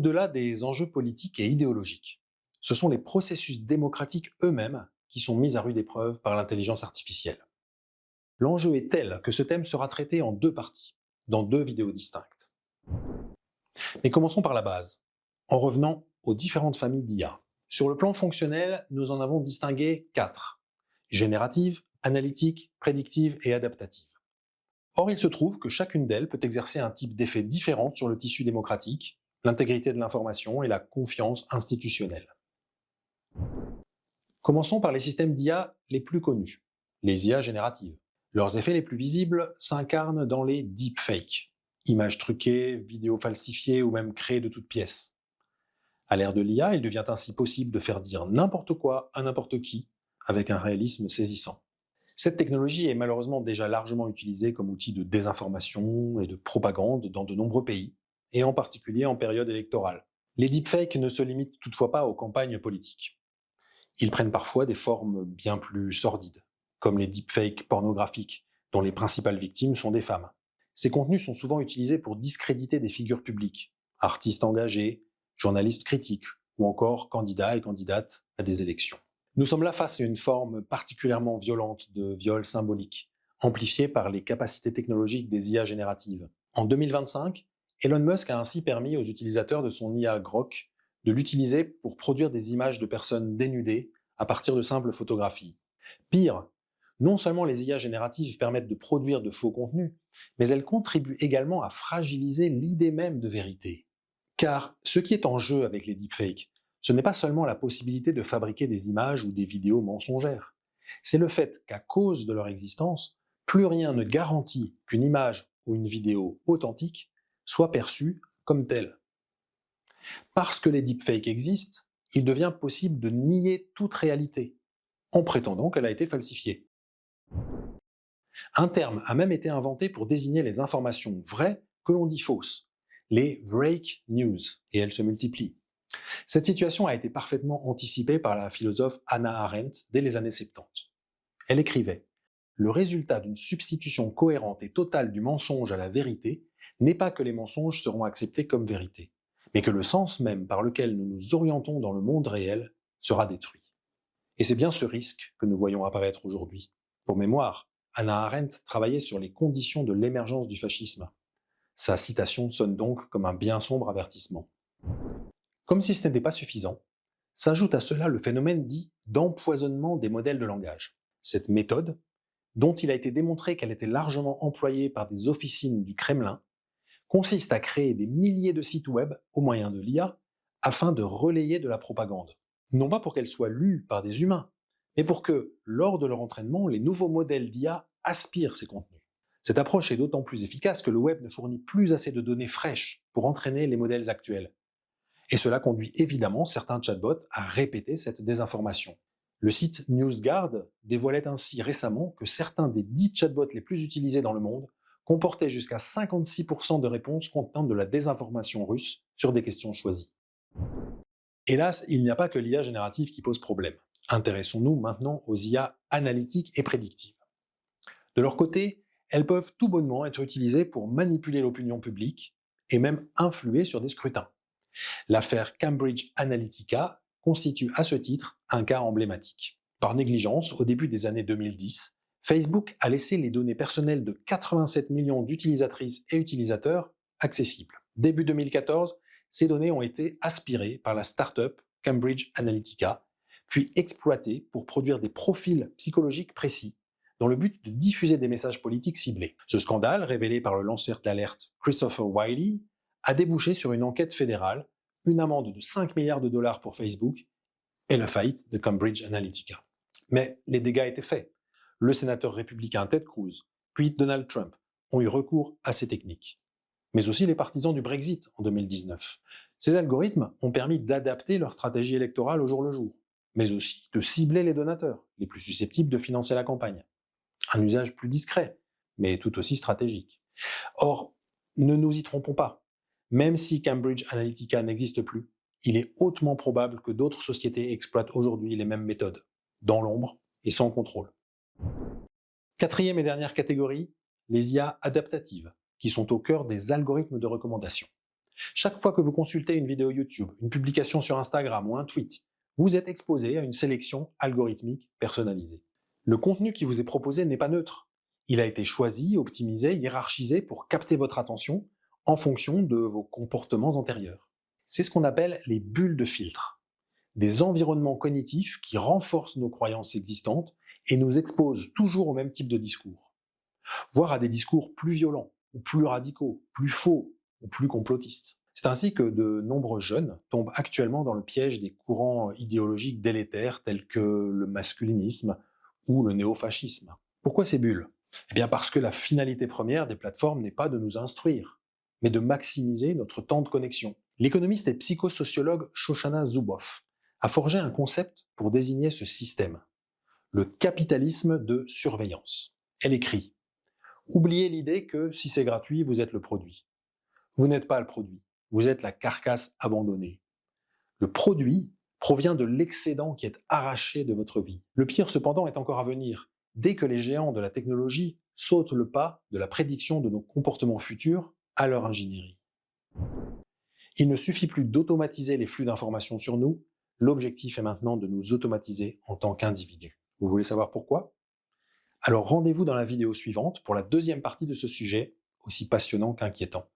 Au-delà des enjeux politiques et idéologiques, ce sont les processus démocratiques eux-mêmes qui sont mis à rude épreuve par l'intelligence artificielle. L'enjeu est tel que ce thème sera traité en deux parties, dans deux vidéos distinctes. Mais commençons par la base, en revenant aux différentes familles d'IA. Sur le plan fonctionnel, nous en avons distingué quatre: générative, analytique, prédictive et adaptative. Or, il se trouve que chacune d'elles peut exercer un type d'effet différent sur le tissu démocratique, l'intégrité de l'information et la confiance institutionnelle. Commençons par les systèmes d'IA les plus connus, les IA génératives. Leurs effets les plus visibles s'incarnent dans les deepfakes, images truquées, vidéos falsifiées ou même créées de toutes pièces. À l'ère de l'IA, il devient ainsi possible de faire dire n'importe quoi à n'importe qui, avec un réalisme saisissant. Cette technologie est malheureusement déjà largement utilisée comme outil de désinformation et de propagande dans de nombreux pays, et en particulier en période électorale. Les deepfakes ne se limitent toutefois pas aux campagnes politiques. Ils prennent parfois des formes bien plus sordides, comme les deepfakes pornographiques, dont les principales victimes sont des femmes. Ces contenus sont souvent utilisés pour discréditer des figures publiques, artistes engagés, journalistes critiques, ou encore candidats et candidates à des élections. Nous sommes là face à une forme particulièrement violente de viol symbolique, amplifiée par les capacités technologiques des IA génératives. En 2025, Elon Musk a ainsi permis aux utilisateurs de son IA Grok de l'utiliser pour produire des images de personnes dénudées à partir de simples photographies. Pire, non seulement les IA génératives permettent de produire de faux contenus, mais elles contribuent également à fragiliser l'idée même de vérité. Car ce qui est en jeu avec les deepfakes, ce n'est pas seulement la possibilité de fabriquer des images ou des vidéos mensongères. C'est le fait qu'à cause de leur existence, plus rien ne garantit qu'une image ou une vidéo authentique soit perçue comme telle. Parce que les deepfakes existent, il devient possible de nier toute réalité, en prétendant qu'elle a été falsifiée. Un terme a même été inventé pour désigner les informations vraies que l'on dit fausses, les break news, et elles se multiplient. Cette situation a été parfaitement anticipée par la philosophe Hannah Arendt dès les années 70. Elle écrivait: le résultat d'une substitution cohérente et totale du mensonge à la vérité n'est pas que les mensonges seront acceptés comme vérité, mais que le sens même par lequel nous nous orientons dans le monde réel sera détruit. Et c'est bien ce risque que nous voyons apparaître aujourd'hui. Pour mémoire, Hannah Arendt travaillait sur les conditions de l'émergence du fascisme. Sa citation sonne donc comme un bien sombre avertissement. Comme si ce n'était pas suffisant, s'ajoute à cela le phénomène dit d'empoisonnement des modèles de langage. Cette méthode, dont il a été démontré qu'elle était largement employée par des officines du Kremlin, consiste à créer des milliers de sites web au moyen de l'IA afin de relayer de la propagande. Non pas pour qu'elle soit lue par des humains, mais pour que, lors de leur entraînement, les nouveaux modèles d'IA aspirent ces contenus. Cette approche est d'autant plus efficace que le web ne fournit plus assez de données fraîches pour entraîner les modèles actuels. Et cela conduit évidemment certains chatbots à répéter cette désinformation. Le site NewsGuard dévoilait ainsi récemment que certains des 10 chatbots les plus utilisés dans le monde comportaient jusqu'à 56% de réponses contenant de la désinformation russe sur des questions choisies. Hélas, il n'y a pas que l'IA générative qui pose problème. Intéressons-nous maintenant aux IA analytiques et prédictives. De leur côté, elles peuvent tout bonnement être utilisées pour manipuler l'opinion publique et même influer sur des scrutins. L'affaire Cambridge Analytica constitue à ce titre un cas emblématique. Par négligence, au début des années 2010, Facebook a laissé les données personnelles de 87 millions d'utilisatrices et utilisateurs accessibles. Début 2014, ces données ont été aspirées par la start-up Cambridge Analytica, puis exploitées pour produire des profils psychologiques précis, dans le but de diffuser des messages politiques ciblés. Ce scandale, révélé par le lanceur d'alerte Christopher Wylie, a débouché sur une enquête fédérale, une amende de 5 milliards de dollars pour Facebook et la faillite de Cambridge Analytica. Mais les dégâts étaient faits. Le sénateur républicain Ted Cruz, puis Donald Trump ont eu recours à ces techniques. Mais aussi les partisans du Brexit en 2019. Ces algorithmes ont permis d'adapter leur stratégie électorale au jour le jour, mais aussi de cibler les donateurs, les plus susceptibles de financer la campagne. Un usage plus discret, mais tout aussi stratégique. Or, ne nous y trompons pas. Même si Cambridge Analytica n'existe plus, il est hautement probable que d'autres sociétés exploitent aujourd'hui les mêmes méthodes, dans l'ombre et sans contrôle. Quatrième et dernière catégorie, les IA adaptatives, qui sont au cœur des algorithmes de recommandation. Chaque fois que vous consultez une vidéo YouTube, une publication sur Instagram ou un tweet, vous êtes exposé à une sélection algorithmique personnalisée. Le contenu qui vous est proposé n'est pas neutre. Il a été choisi, optimisé, hiérarchisé pour capter votre attention en fonction de vos comportements antérieurs. C'est ce qu'on appelle les bulles de filtre, des environnements cognitifs qui renforcent nos croyances existantes et nous exposent toujours au même type de discours, voire à des discours plus violents, ou plus radicaux, plus faux, ou plus complotistes. C'est ainsi que de nombreux jeunes tombent actuellement dans le piège des courants idéologiques délétères tels que le masculinisme ou le néofascisme. Pourquoi ces bulles? Eh bien parce que la finalité première des plateformes n'est pas de nous instruire, mais de maximiser notre temps de connexion. L'économiste et psychosociologue Shoshana Zuboff a forgé un concept pour désigner ce système, le capitalisme de surveillance. Elle écrit: oubliez l'idée que si c'est gratuit, vous êtes le produit. Vous n'êtes pas le produit, vous êtes la carcasse abandonnée. Le produit provient de l'excédent qui est arraché de votre vie. Le pire cependant est encore à venir. Dès que les géants de la technologie sautent le pas de la prédiction de nos comportements futurs à leur ingénierie. Il ne suffit plus d'automatiser les flux d'informations sur nous, l'objectif est maintenant de nous automatiser en tant qu'individus. Vous voulez savoir pourquoi? Alors rendez-vous dans la vidéo suivante pour la deuxième partie de ce sujet, aussi passionnant qu'inquiétant.